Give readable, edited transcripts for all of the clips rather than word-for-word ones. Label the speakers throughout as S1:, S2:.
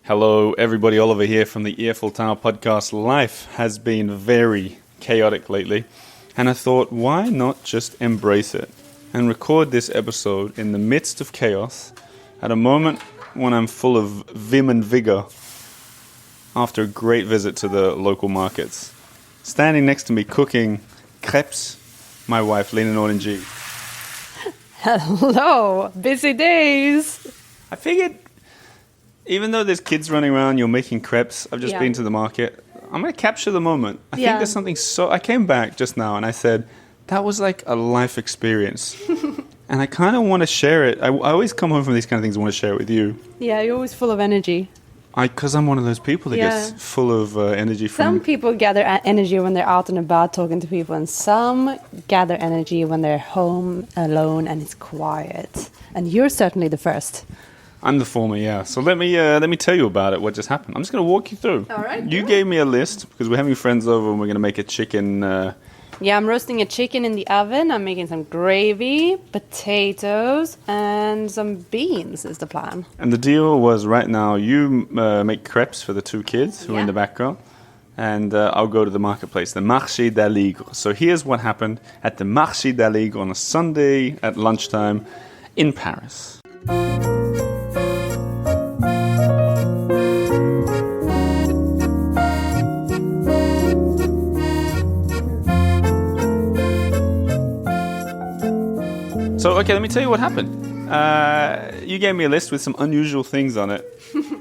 S1: Hello, everybody. Oliver here from the Earful Tower podcast. Life has been very chaotic lately, and I thought, why not just embrace it and record this episode in the midst of chaos at a moment when I'm full of vim and vigor after a great visit to the local markets. Standing next to me cooking crepes, my wife, Lina G.
S2: Hello, busy days.
S1: I figured, even though there's kids running around, you're making crepes. I've just been to the market. I'm going to capture the moment. I think there's something I came back just now and I said, that was like a life experience. And I kind of want to share it. I always come home from these kind of things and want to share it with you.
S2: Yeah, you're always full of energy.
S1: Because I'm one of those people that gets full of energy from...
S2: Some people gather energy when they're out and about talking to people, and some gather energy when they're home alone and it's quiet. And you're certainly the first.
S1: I'm the former, yeah. So let me tell you about it, what just happened. I'm just going to walk you through.
S2: All right.
S1: You gave me a list because we're having friends over and we're going to make a chicken...
S2: Yeah, I'm roasting a chicken in the oven. I'm making some gravy, potatoes, and some beans is the plan.
S1: And the deal was right now you make crepes for the two kids who are in the background. And I'll go to the marketplace, the Marché d'Aligre. So here's what happened at the Marché d'Aligre on a Sunday at lunchtime in Paris. So, okay, let me tell you what happened. You gave me a list with some unusual things on it,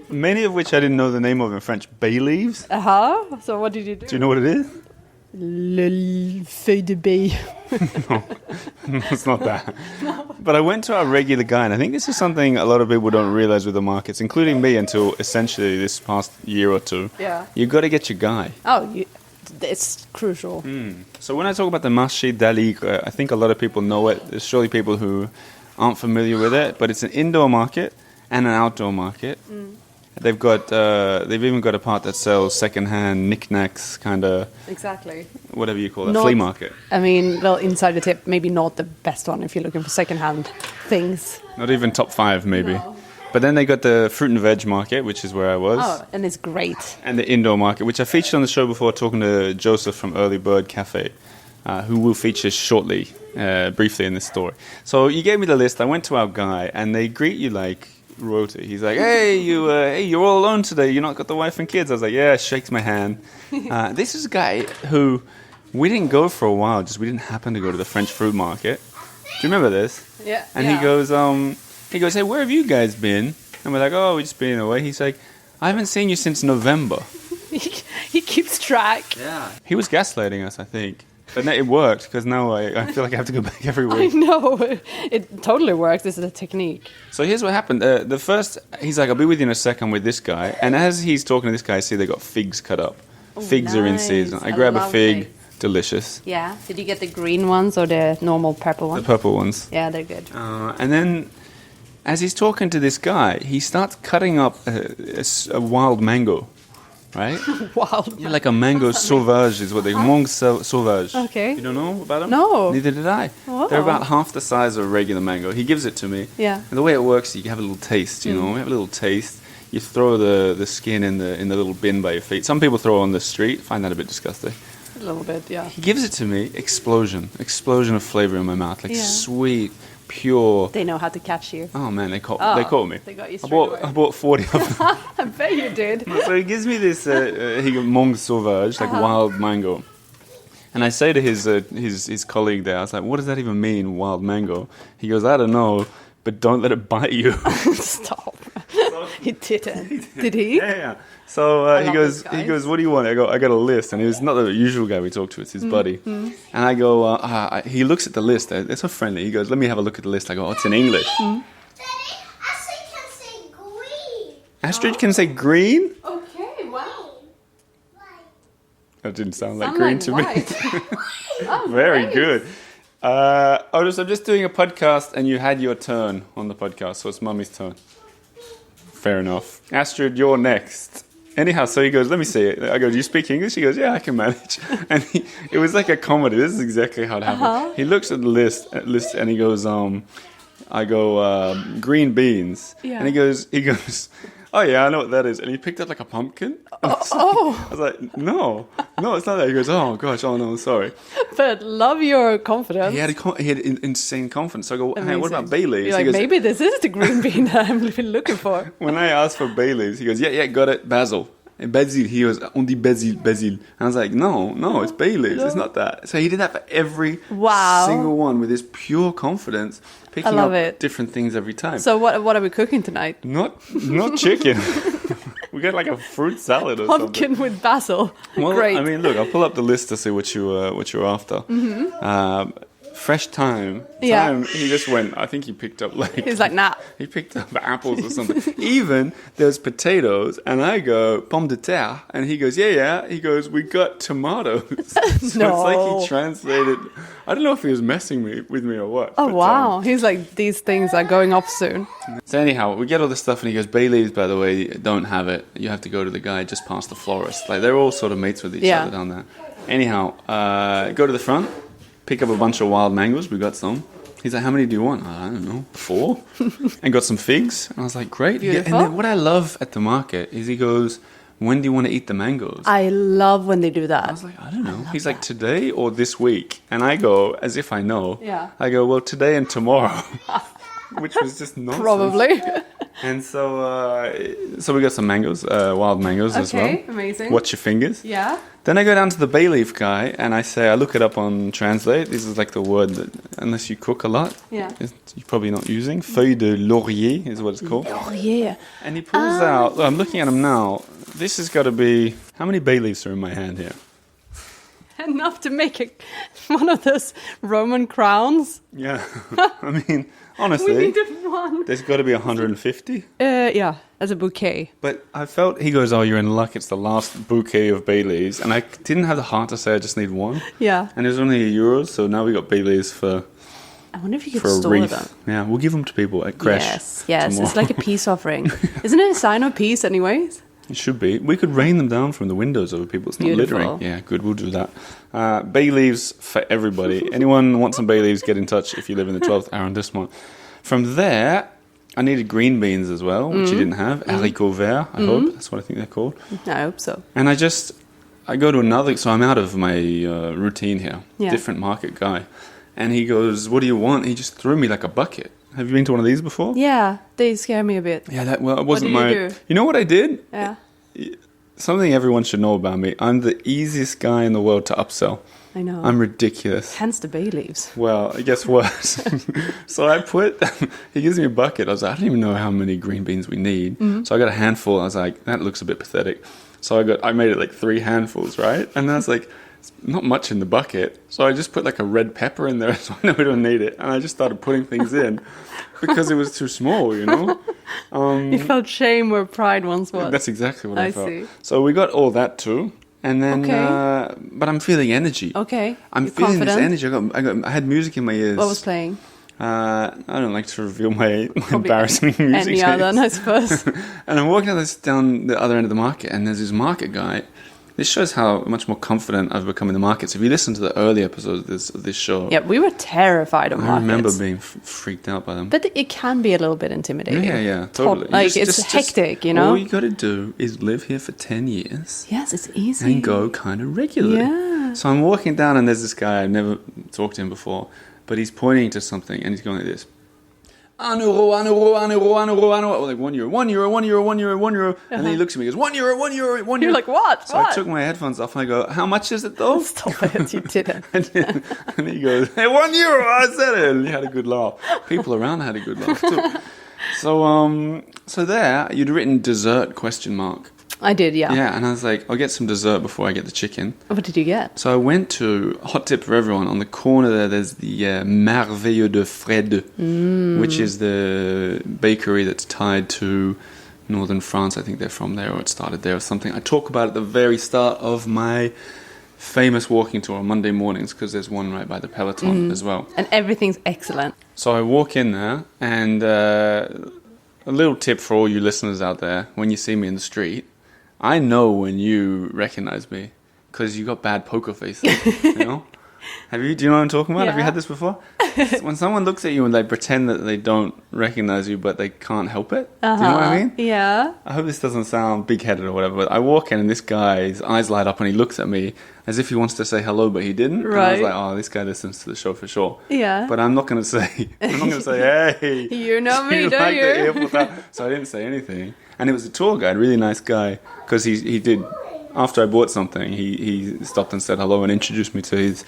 S1: many of which I didn't know the name of in French. Bay leaves?
S2: Uh-huh. So what did you do?
S1: Do you know what it is?
S2: Le feuille de bay.
S1: No, it's not that. No. But I went to our regular guy, and I think this is something a lot of people don't realize with the markets, including me until essentially this past year or two.
S2: Yeah.
S1: You got to get your guy.
S2: It's crucial.
S1: So when I talk about the Marché d'Aligre, I think a lot of people know it. There's surely people who aren't familiar with it, but it's an indoor market and an outdoor market. They've even got a part that sells secondhand knickknacks, kind of...
S2: Exactly.
S1: Whatever you call it, flea market.
S2: I mean, well, inside the tip, maybe not the best one if you're looking for secondhand things.
S1: Not even top 5, maybe.
S2: No.
S1: But then they got the fruit and veg market, which is where I was.
S2: Oh, and it's great.
S1: And the indoor market, which I featured on the show before, talking to Joseph from Early Bird Cafe, who will feature shortly, briefly in this story. So you gave me the list. I went to our guy, and they greet you like royalty. He's like, "Hey, you're all alone today. You not got the wife and kids?" I was like, "Yeah." Shakes my hand. This is a guy who we didn't go for a while. We didn't happen to go to the French fruit market. Do you remember this?
S2: Yeah.
S1: And he goes, "Hey, where have you guys been?" And we're like, "Oh, we've just been away." He's like, "I haven't seen you since November."
S2: He keeps track.
S1: Yeah. He was gaslighting us, I think. But it worked, because now I feel like I have to go back every week.
S2: I know. It totally works. This is a technique.
S1: So here's what happened. The first, he's like, "I'll be with you in a second with this guy." And as he's talking to this guy, I see they got figs cut up.
S2: Oh,
S1: figs are in season. I grab a fig.
S2: Figs.
S1: Delicious.
S2: Yeah. Did you get the green ones or the normal purple ones?
S1: The purple ones.
S2: Yeah, they're good.
S1: And then... as he's talking to this guy, he starts cutting up a wild mango, right?
S2: Wild.
S1: Yeah, like a mango sauvage is what they mango sauvage.
S2: Okay.
S1: You don't know about them?
S2: No.
S1: Neither did I.
S2: Whoa.
S1: They're about half the size of a regular mango. He gives it to me.
S2: Yeah.
S1: And the way it works, you have a little taste. You know, you have a little taste. You throw the skin in the little bin by your feet. Some people throw it on the street. Find that a bit disgusting.
S2: A little bit, yeah.
S1: He gives it to me. Explosion of flavor in my mouth, like sweet. Pure.
S2: They know how to catch you.
S1: Oh man, they caught me.
S2: They got you straight away.
S1: I bought 40 of them.
S2: I bet you did.
S1: So he gives me this mango sauvage, like wild mango. And I say to his colleague there, I was like, "What does that even mean, wild mango?" He goes, "I don't know, but don't let it bite you."
S2: Stop. He didn't. Did he?
S1: Yeah. So he goes, "What do you want?" I go, "I got a list." And he was not the usual guy we talk to, it's his buddy. And I go, he looks at the list. They're so friendly. He goes, "Let me have a look at the list." I go, "Oh, it's in English."
S3: Daddy, Astrid can say green.
S1: Astrid can say green?
S2: Okay, wow.
S1: That didn't sound like green to me.
S2: Oh,
S1: Very
S2: nice.
S1: good. Otis, I'm just doing a podcast and you had your turn on the podcast, so it's Mummy's turn. Fair enough. Astrid, you're next. Anyhow, so he goes, "Let me see it." I go, "Do you speak English?" He goes, "Yeah, I can manage." And it was like a comedy. This is exactly how it happened. He looks at the list and he goes, I go, "Green beans."
S2: Yeah.
S1: And he goes, oh yeah, I know what that is. And he picked up like a pumpkin. I was like, no, it's not that. He goes, oh gosh, oh no, sorry.
S2: But love your confidence.
S1: He had insane confidence. So I go, hey, what about bay leaves?
S2: You're like,
S1: he goes,
S2: maybe this is the green bean that I'm looking for.
S1: when I asked for bay leaves, he goes, yeah, got it, basil. And basil, he goes, on dit basil. And I was like, no, it's bay leaves. It's not that. So he did that for every single one with his pure confidence, picking up different things every time.
S2: So what are we cooking tonight?
S1: Not chicken. We got like a fruit salad or something.
S2: Pumpkin with basil.
S1: Well,
S2: Great.
S1: I mean, look, I'll pull up the list to see what you're after. Fresh thyme.
S2: Yeah.
S1: He just went, I think he picked up like...
S2: He's like, nah.
S1: He picked up apples or something. Even there's potatoes, and I go, pomme de terre, and he goes, yeah. He goes, we got tomatoes. So it's like he translated... I don't know if he was messing with me or what.
S2: Oh, wow. He's like, these things are going off soon.
S1: So anyhow, we get all this stuff, and he goes, bay leaves, by the way, don't have it. You have to go to the guy just past the florist. Like, they're all sort of mates with each other down there. Anyhow, go to the front. Pick up a bunch of wild mangoes. We got some. He's like, how many do you want? I don't know, 4. And got some figs. And I was like, great. Yeah, and then what I love at the market is he goes, when do you want to eat the mangoes?
S2: I love when they do that.
S1: I was like, I don't know. He's like, today or this week? And I go, as if I know.
S2: Yeah.
S1: I go, well, today and tomorrow. Which was just nonsense.
S2: Probably.
S1: And so we got some mangoes, wild mangoes as well.
S2: Okay, amazing.
S1: Watch your fingers.
S2: Yeah.
S1: Then I go down to the bay leaf guy and I look it up on Translate. This is like the word that, unless you cook a lot, you're probably not using. Feuille de laurier is what it's called.
S2: Laurier.
S1: And he pulls out, I'm looking at him now, this has got to be, how many bay leaves are in my hand here?
S2: Enough to make one of those Roman crowns.
S1: Yeah, I mean, honestly,
S2: we needed one.
S1: There's got to be 150.
S2: Yeah, as a bouquet.
S1: But I felt, he goes, oh, you're in luck, it's the last bouquet of bay leaves. And I didn't have the heart to say I just need one.
S2: Yeah.
S1: And it was only €1, so now we got bay leaves for
S2: I wonder if you could
S1: a
S2: store
S1: wreath.
S2: them.
S1: Yeah, we'll give them to people at Crash.
S2: Yes,
S1: tomorrow.
S2: it's like a peace offering. Isn't it a sign of peace anyways?
S1: It should be. We could rain them down from the windows over people. It's not littering. Yeah, good. We'll do that. Bay leaves for everybody. Anyone wants some bay leaves, get in touch if you live in the 12th arrondissement. From there, I needed green beans as well, which you didn't have. Haricots verts, I hope. That's what I think they're called.
S2: I hope so.
S1: And I go to another, so I'm out of my routine here.
S2: Yeah.
S1: Different market guy. And he goes, what do you want? He just threw me like a bucket. Have you been to one of these before?
S2: Yeah, they scare me a bit.
S1: Yeah, it wasn't
S2: What did you do?
S1: You know what I did?
S2: Yeah.
S1: Something everyone should know about me. I'm the easiest guy in the world to upsell.
S2: I know.
S1: I'm ridiculous.
S2: Hence the bay leaves.
S1: Well, guess what? So he gives me a bucket. I was like, I don't even know how many green beans we need. So I got a handful. I was like, that looks a bit pathetic. So I made it like 3 handfuls, right? And then I was like, it's not much in the bucket. So I just put like a red pepper in there so I know we don't need it. And I just started putting things in because it was too small, you know?
S2: You felt shame where pride once was.
S1: That's exactly what I felt.
S2: see.
S1: So we got all that too. And then, but I'm feeling energy.
S2: Okay.
S1: I'm
S2: You're
S1: feeling
S2: confident?
S1: this energy. I had music in my ears.
S2: What was playing?
S1: I don't like to reveal my embarrassing music
S2: Any other, I suppose.
S1: And I'm walking down the other end of the market, and there's this market guy. This shows how much more confident I've become in the markets. If you listen to the early episodes of this show,
S2: Yeah, we were terrified of markets.
S1: I remember being freaked out by them.
S2: But it can be a little bit intimidating.
S1: Yeah, totally.
S2: Like, it's hectic, you know?
S1: All you got to do is live here for 10 years.
S2: Yes, it's easy.
S1: And go kind of regularly.
S2: Yeah.
S1: So I'm walking down, and there's this guy, I've never talked to him before, but he's pointing to something, and he's going like this. €1, like €1. And then he looks at me and goes, €1.
S2: You're like, what?
S1: So I took my headphones off, and I go, how much is it though?
S2: Stop it, you didn't.
S1: and he goes, hey, €1, I said it. And he had a good laugh. People around had a good laugh too. So there, you'd written dessert ?
S2: I did, yeah.
S1: Yeah, and I was like, I'll get some dessert before I get the chicken.
S2: What did you get?
S1: So I went to, hot tip for everyone, on the corner there's the Merveilleux de Fred, which is the bakery that's tied to northern France. I think they're from there, or it started there or something. I talk about it at the very start of my famous walking tour on Monday mornings, because there's one right by the Peloton as well.
S2: And everything's excellent.
S1: So I walk in there, and a little tip for all you listeners out there, when you see me in the street, I know when you recognize me, because you got bad poker faces, you know? Do you know what I'm talking about?
S2: Yeah.
S1: Have you had this before? when someone looks at you and they pretend that they don't recognize you, but they can't help it. Do you know what I mean?
S2: Yeah.
S1: I hope this doesn't sound big-headed or whatever, but I walk in and this guy's eyes light up and he looks at me as if he wants to say hello, but he didn't. And I was
S2: Right.
S1: like, oh, this guy listens to the show for sure.
S2: Yeah.
S1: But I'm not going to say, hey.
S2: You know me,
S1: you
S2: don't
S1: like
S2: you?
S1: the Earful Tower? So I didn't say anything. And it was a tour guide, really nice guy, because he did, after I bought something, he stopped and said hello and introduced me to his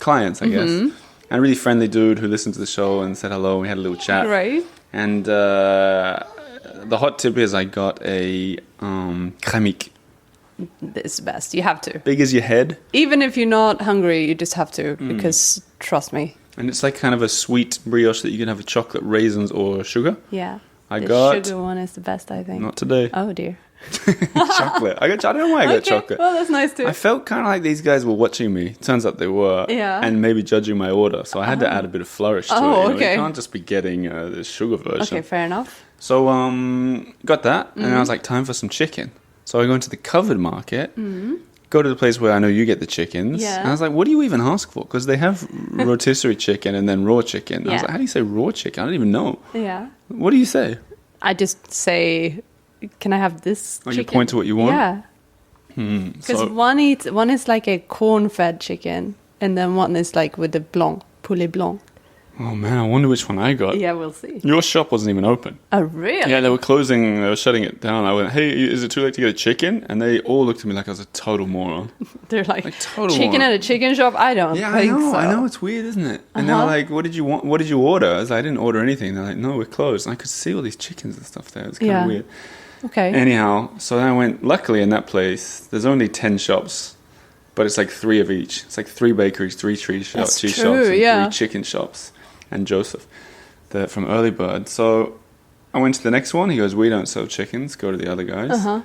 S1: clients, I guess.
S2: Mm-hmm.
S1: And a really friendly dude who listened to the show and said hello. We had a little chat.
S2: Right.
S1: And the hot tip is I got a crémique.
S2: It's best. You have to.
S1: Big as your head.
S2: Even if you're not hungry, you just have to, because trust me.
S1: And it's like kind of a sweet brioche that you can have with chocolate, raisins, or sugar.
S2: Yeah.
S1: I
S2: the
S1: got...
S2: sugar one is the best, I think.
S1: Not today.
S2: Oh, dear.
S1: Chocolate. I don't know why I got
S2: Okay,
S1: chocolate.
S2: well, that's nice too.
S1: I felt kind of like these guys were watching me. Turns out they were.
S2: Yeah.
S1: And maybe judging my order. So I had to add a bit of flourish to it.
S2: Oh,
S1: You know?
S2: okay.
S1: You can't just be getting the sugar version.
S2: Okay, fair enough.
S1: So got that. And I was like, time for some chicken. So I go into the covered market. Go to the place where I know you get the chickens.
S2: Yeah.
S1: And I was like, what do you even ask for? Because they have rotisserie chicken and then raw chicken. And I was
S2: Yeah.
S1: like, how do you say raw chicken? I don't even know.
S2: Yeah.
S1: What do you say?
S2: I just say, can I have this
S1: Oh,
S2: chicken?
S1: you point to what you want?
S2: Yeah. Because
S1: So-
S2: one is like a corn-fed chicken, and then one is like with the blanc, poulet blanc.
S1: Oh, man, I wonder which one I got.
S2: Yeah, we'll see.
S1: Your shop wasn't even open.
S2: Oh, really?
S1: Yeah, they were closing, they were shutting it down. I went, hey, is it too late to get a chicken? And they all looked at me like I was a total moron.
S2: They're like,
S1: total
S2: chicken
S1: moron.
S2: at a chicken shop? I don't
S1: Yeah, I
S2: think
S1: know,
S2: so.
S1: I know, it's weird, isn't it? And they were like, what did you want? What did you order? I was like, I didn't order anything. They're like, no, we're closed. And I could see all these chickens and stuff there. It's kind of
S2: Yeah.
S1: weird.
S2: Okay.
S1: Anyhow, so then I went, luckily in that place, there's only 10 shops, but it's like 3 of each. It's like 3 bakeries, 3 cheese
S2: That's
S1: shops,
S2: true,
S1: and
S2: yeah.
S1: 3 chicken shops. And Joseph, from Early Bird. So I went to the next one. He goes, we don't sell chickens. Go to the other guys.
S2: Uh-huh.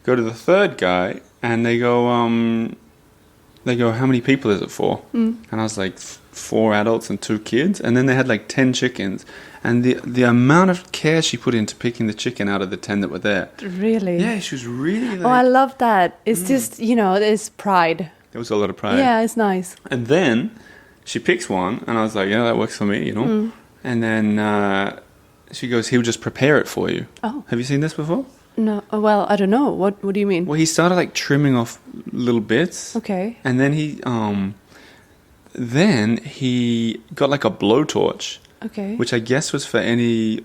S1: Go to the third guy, and they go, how many people is it for? And I was like, 4 adults and 2 kids. And then they had like 10 chickens. And the amount of care she put into picking the chicken out of the 10 that were there.
S2: Really?
S1: Yeah, she was really like...
S2: Oh, I love that. It's just, there's pride.
S1: There was a lot of pride.
S2: Yeah, it's nice.
S1: And then she picks one, and I was like, yeah, that works for me, And then she goes, he'll just prepare it for you.
S2: Oh.
S1: Have you seen this before?
S2: No, well, I don't know. What do you mean?
S1: Well, he started like trimming off little bits.
S2: Okay.
S1: And then he got like a blowtorch,
S2: Okay.
S1: which I guess was for any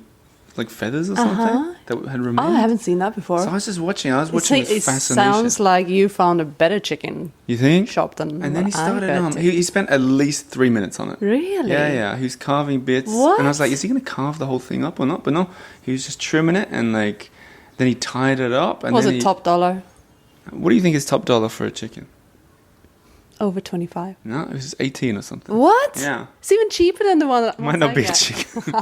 S1: like feathers or something that had remained.
S2: Oh, I haven't seen that before.
S1: So I was just watching. I was watching with
S2: It
S1: fascination.
S2: sounds like you found a better chicken
S1: You think?
S2: shop than
S1: And then he
S2: what I
S1: started.
S2: got to.
S1: He spent at least 3 minutes on it.
S2: Really?
S1: Yeah. He was carving bits,
S2: What?
S1: and I was like, "Is he going to carve the whole thing up or not?" But no, he was just trimming it, and like, then he tied it up. And
S2: Was
S1: then
S2: it top dollar?
S1: What do you think is top dollar for a chicken?
S2: Over 25.
S1: No, it was 18 or something.
S2: What?
S1: Yeah,
S2: It's even cheaper than the one that
S1: might not
S2: I
S1: be a
S2: get.
S1: chicken.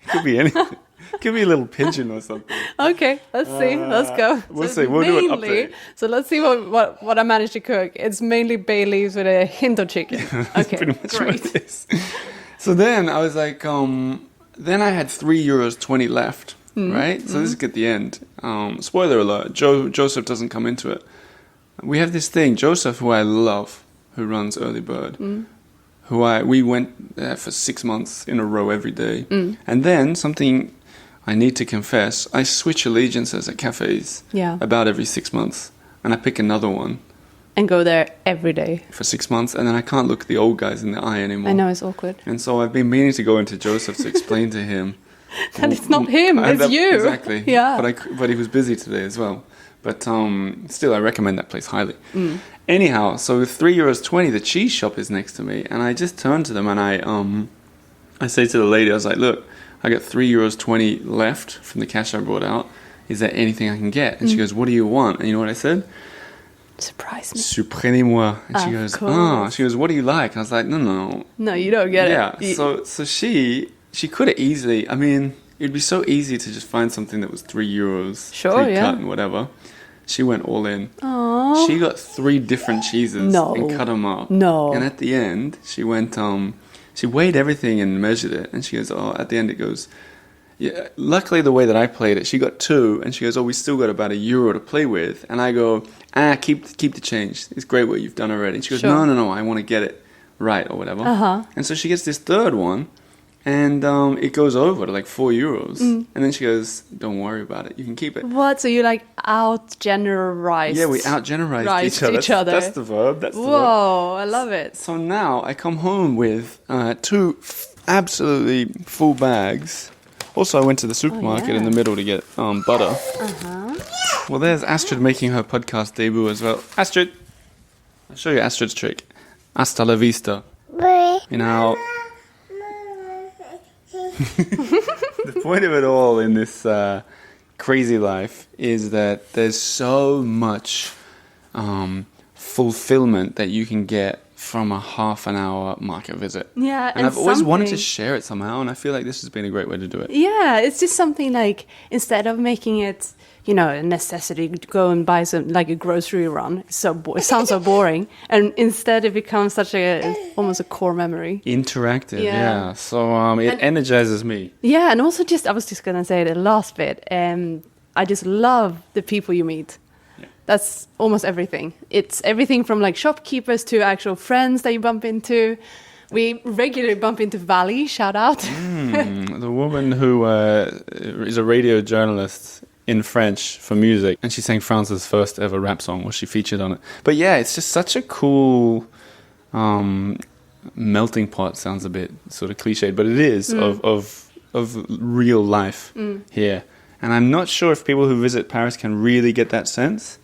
S1: It could be anything. It could be a little pigeon or something.
S2: Okay, let's see. Let's go.
S1: we'll
S2: it's
S1: see. We'll do an
S2: mainly-
S1: update.
S2: So let's see what I managed to cook. It's mainly bay leaves with a hint of chicken. Okay,
S1: Pretty much
S2: great.
S1: what it is. So then I was like, then I had €3.20 left, right? So this is at the end. Spoiler alert: Joseph doesn't come into it. We have this thing, Joseph, who I love, who runs Early Bird, we went there for 6 months in a row every day, and then something I need to confess: I switch allegiances at cafes
S2: Yeah.
S1: about every 6 months, and I pick another one
S2: And go there every day.
S1: for 6 months, and then I can't look the old guys in the eye anymore.
S2: I know it's awkward.
S1: And so I've been meaning to go into Joseph to explain to him
S2: That it's not him,
S1: And
S2: it's you.
S1: Exactly.
S2: Yeah.
S1: But he was busy today as well. But still, I recommend that place highly. Anyhow, so with €3.20, the cheese shop is next to me, and I just turned to them and I say to the lady, I was like, "Look, I got €3.20 left from the cash I brought out. Is there anything I can get?" And she goes, "What do you want?" And you know what I said?
S2: Surprise me.
S1: Surprenez-moi. And she
S2: Of
S1: goes,
S2: course.
S1: She goes, "What do you like?" And I was like, No.
S2: No, you don't get
S1: Yeah.
S2: it.
S1: So she could have easily. I mean, it'd be so easy to just find something that was €3,
S2: Sure,
S1: pre-cut
S2: yeah.
S1: and whatever. She went all in.
S2: Aww.
S1: She got 3 different cheeses
S2: No.
S1: and cut them up.
S2: No.
S1: And at the end, she went. She weighed everything and measured it, and she goes, "Oh." At the end, it goes. Yeah. Luckily, the way that I played it, she got 2, and she goes, "Oh, we still got about €1 to play with." And I go, keep the change. It's great what you've done already. And she goes,
S2: Sure.
S1: No, I want to get it right or whatever. And so she gets this third one, and it goes over to like €4. And then she goes, "Don't worry about it. You can keep it."
S2: What? So you like out-generalized?
S1: Yeah, we out-generalized
S2: each other.
S1: That's the verb. That's the verb.
S2: Whoa, I love it.
S1: So now I come home with two absolutely full bags. Also, I went to the supermarket in the middle to get butter. Well, there's Astrid making her podcast debut as well. Astrid, I'll show you Astrid's trick. Hasta la vista. You know, the point of it all in this crazy life is that there's so much fulfillment that you can get from a half an hour market visit.
S2: Yeah,
S1: and I've always wanted to share it somehow, and I feel like this has been a great way to do it.
S2: Yeah, it's just something like, instead of making it, you know, a necessity to go and buy some, like a grocery run, it sounds so boring, and instead it becomes such almost a core memory.
S1: Interactive, yeah. So it energizes me.
S2: Yeah, and also I was just gonna say the last bit, I just love the people you meet. That's almost everything. It's everything from like shopkeepers to actual friends that you bump into. We regularly bump into Valley, shout out.
S1: The woman who is a radio journalist in French for music, and she sang France's first ever rap song, or she featured on it. But yeah, it's just such a cool melting pot. Sounds a bit sort of cliched, but it is of real life here. And I'm not sure if people who visit Paris can really get that sense.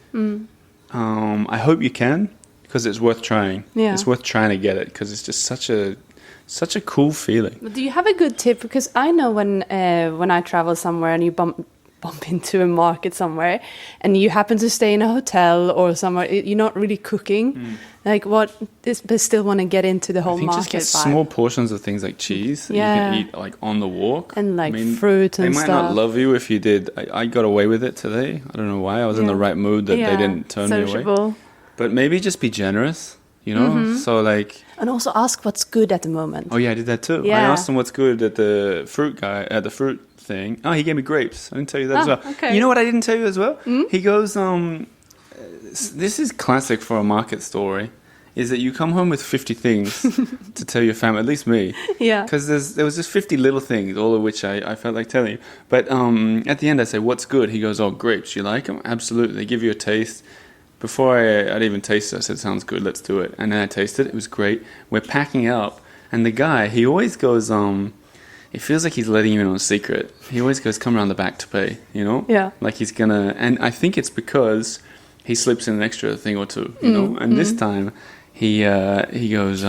S1: I hope you can, because it's worth trying. Yeah. It's worth trying to get it, because it's just such a cool feeling.
S2: But do you have a good tip? Because I know when I travel somewhere and you bump into a market somewhere, and you happen to stay in a hotel or somewhere, you're not really cooking. Like, what is, but still want to get into the whole market.
S1: Just get small portions of things like cheese that you can eat like on the walk,
S2: and like fruit and stuff.
S1: They might not love you if you did. I got away with it today. I don't know why. I was in the right mood that they didn't turn me away. But maybe just be generous, you know. So like,
S2: and also ask what's good at the moment.
S1: Oh yeah, I did that too. I asked him what's good at the fruit thing. Oh, he gave me grapes. I didn't tell you that as well. Okay. You know what I didn't tell you as well? He goes, this is classic for a market story, is that you come home with 50 things to tell your family, at least me. Yeah. Because there was just 50 little things, all of which I felt like telling you. But at the end I say, what's good? He goes, oh, grapes. You like them? Absolutely. They give you a taste. Before I'd even taste it, I said, sounds good, let's do it. And then I tasted it. It was great. We're packing up. And the guy, he always goes, it feels like he's letting you in on a secret. He always goes, come around the back to pay, you know? Yeah. Like he's gonna, and I think it's because he slips in an extra thing or two, you know? And this time, he goes,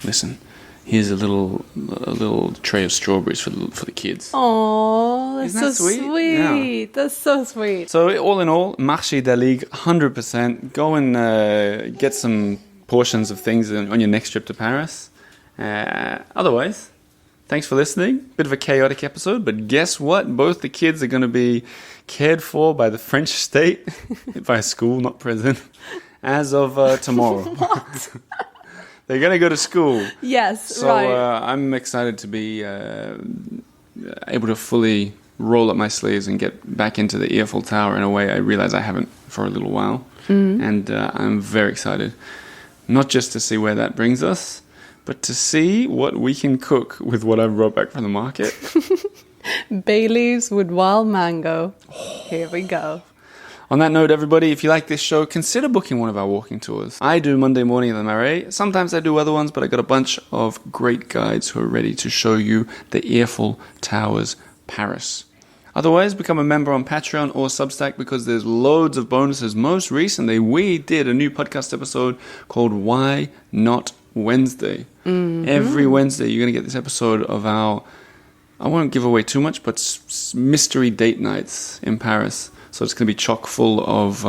S1: listen, here's a little tray of strawberries for the kids.
S2: Oh, that's so sweet. Yeah. That's so sweet.
S1: So all in all, Marché d'Aligre, 100%. Go and get some portions of things on your next trip to Paris. Otherwise, thanks for listening. Bit of a chaotic episode, but guess what? Both the kids are going to be cared for by the French state, by a school, not prison, as of tomorrow.
S2: What?
S1: They're going to go to school.
S2: Yes,
S1: so,
S2: right.
S1: So I'm excited to be able to fully roll up my sleeves and get back into the Earful Tower in a way I realize I haven't for a little while. And I'm very excited. Not just to see where that brings us, but to see what we can cook with what I've brought back from the market.
S2: Bay leaves with wild mango. Here we go.
S1: On that note, everybody, if you like this show, consider booking one of our walking tours. I do Monday morning at the Marais. Sometimes I do other ones, but I got a bunch of great guides who are ready to show you the Earful Towers, Paris. Otherwise, become a member on Patreon or Substack, because there's loads of bonuses. Most recently, we did a new podcast episode called Why Not Wednesday. Every Wednesday, you're going to get this episode of our, I won't give away too much, but mystery date nights in Paris. So it's going to be chock full of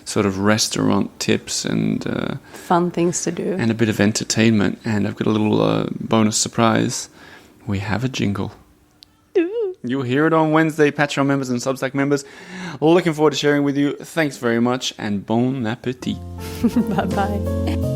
S1: sort of restaurant tips and
S2: fun things to do. And
S1: a bit of entertainment. And I've got a little bonus surprise. We have a jingle. Ooh. You'll hear it on Wednesday, Patreon members and Substack members. Looking forward to sharing with you. Thanks very much and bon appétit.
S2: Bye-bye.